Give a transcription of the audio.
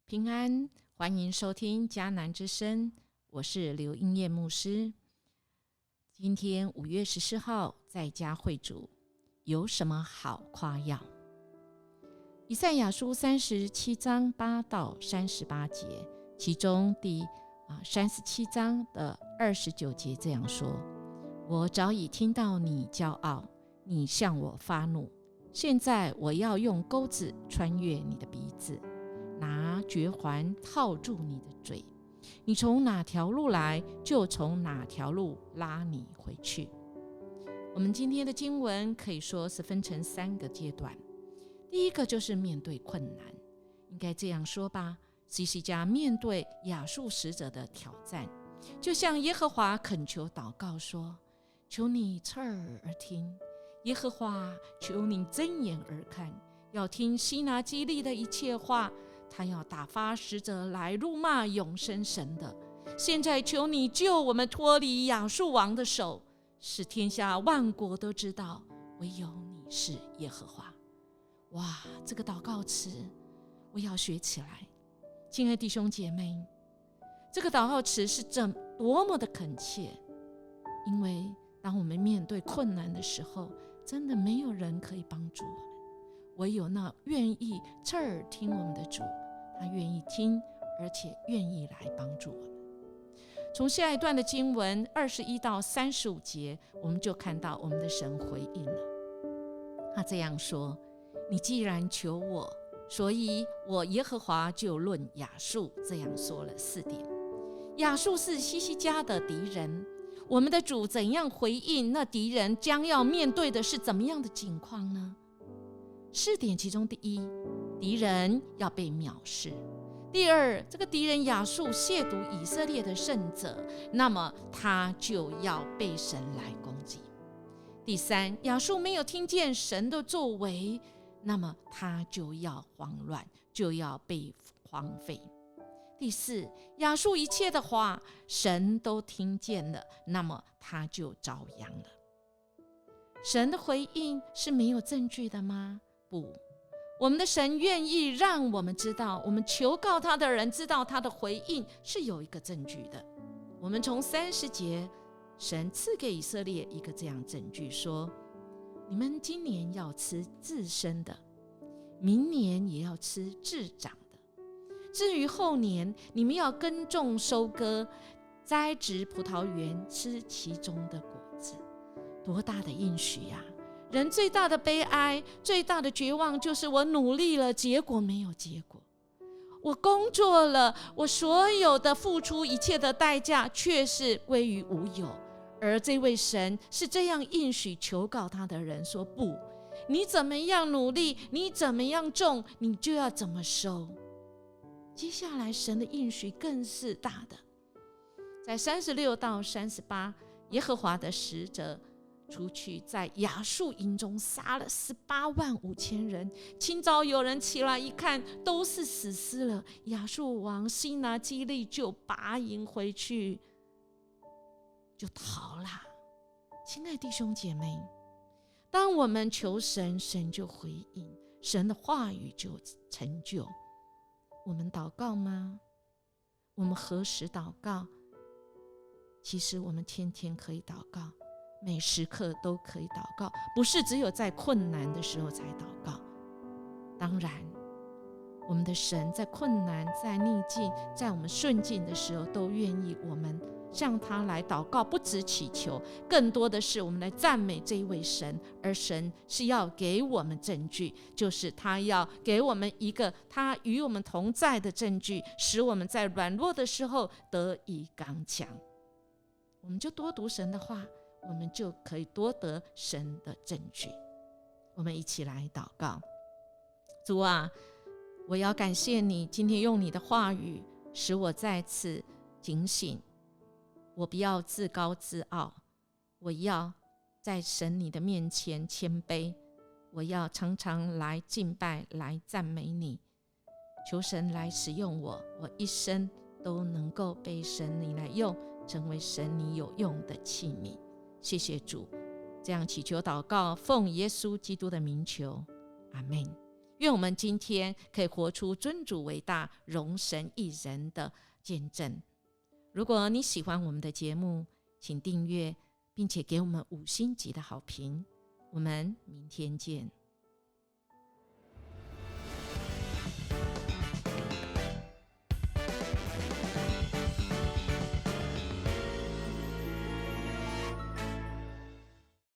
平安，欢迎收听迦南之声，我是刘英叶牧师。今天5月14号在家会主，有什么好夸耀？以赛亚书37章8到38节，其中第37章的29节这样说：我早已听到你骄傲，你向我发怒，现在我要用钩子穿越你的鼻子，拿绝环套住你的嘴，你从哪条路来，就从哪条路拉你回去。我们今天的经文可以说是分成3个阶段。第一个就是面对困难，应该这样说吧，希西家面对亚述使者的挑战，就向耶和华恳求祷告说：求你侧耳而听，耶和华，求你睁眼而看，要听西拿基立的一切话，他要打发使者来辱骂永生神的。现在求你救我们脱离亚述王的手，使天下万国都知道唯有你是耶和华。哇，这个祷告词我要学起来。亲爱弟兄姐妹，这个祷告词是多么的恳切，因为当我们面对困难的时候，真的没有人可以帮助我们，唯有那愿意侧耳听我们的主，他愿意听，而且愿意来帮助我们。从下一段的经文21到35节，我们就看到我们的神回应了。他这样说：你既然求我，所以我耶和华就论亚述这样说了4点。亚述是希西家的敌人，我们的主怎样回应那敌人将要面对的是怎么样的境况呢？4点其中第一，敌人要被藐视；第二，这个敌人亚述亵渎以色列的圣者，那么他就要被神来攻击；第三，亚述没有听见神的作为，那么他就要慌乱，就要被荒废；第四，亚述一切的话神都听见了，那么他就遭殃了。神的回应是没有证据的吗？不，我们的神愿意让我们知道，我们求告他的人知道他的回应是有一个证据的。我们从30节，神赐给以色列一个这样证据，说：你们今年要吃自生的，明年也要吃自长的。至于后年，你们要耕种收割，栽植葡萄园，吃其中的果子。多大的应许啊！人最大的悲哀，最大的绝望，就是我努力了，结果没有结果；我工作了，我所有的付出一切的代价却是归于无有。而这位神是这样应许求告他的人说：不，你怎么样努力，你怎么样种，你就要怎么收。接下来神的应许更是大的，在36到38，耶和华的使者出去，在亚述营中杀了18万5千人。清早有人起来一看，都是死尸了。亚述王西拿基立就拔营回去，就逃了。亲爱弟兄姐妹，当我们求神，神就回应，神的话语就成就。我们祷告吗？我们何时祷告？其实我们天天可以祷告，每时刻都可以祷告，不是只有在困难的时候才祷告。当然，我们的神在困难、在逆境、在我们顺境的时候，都愿意我们向他来祷告，不只祈求，更多的是我们来赞美这一位神。而神是要给我们证据，就是他要给我们一个他与我们同在的证据，使我们在软弱的时候得以刚强。我们就多读神的话，我们就可以多得神的证据。我们一起来祷告。主啊，我要感谢你今天用你的话语使我再次警醒，我不要自高自傲，我要在神你的面前谦卑，我要常常来敬拜，来赞美你。求神来使用我，我一生都能够被神你来用，成为神你有用的器皿。谢谢主，这样祈求祷告，奉耶稣基督的名求，阿们。愿我们今天可以活出尊主为大、荣神益人的见证。如果你喜欢我们的节目，请订阅，并且给我们5星级的好评。我们明天见。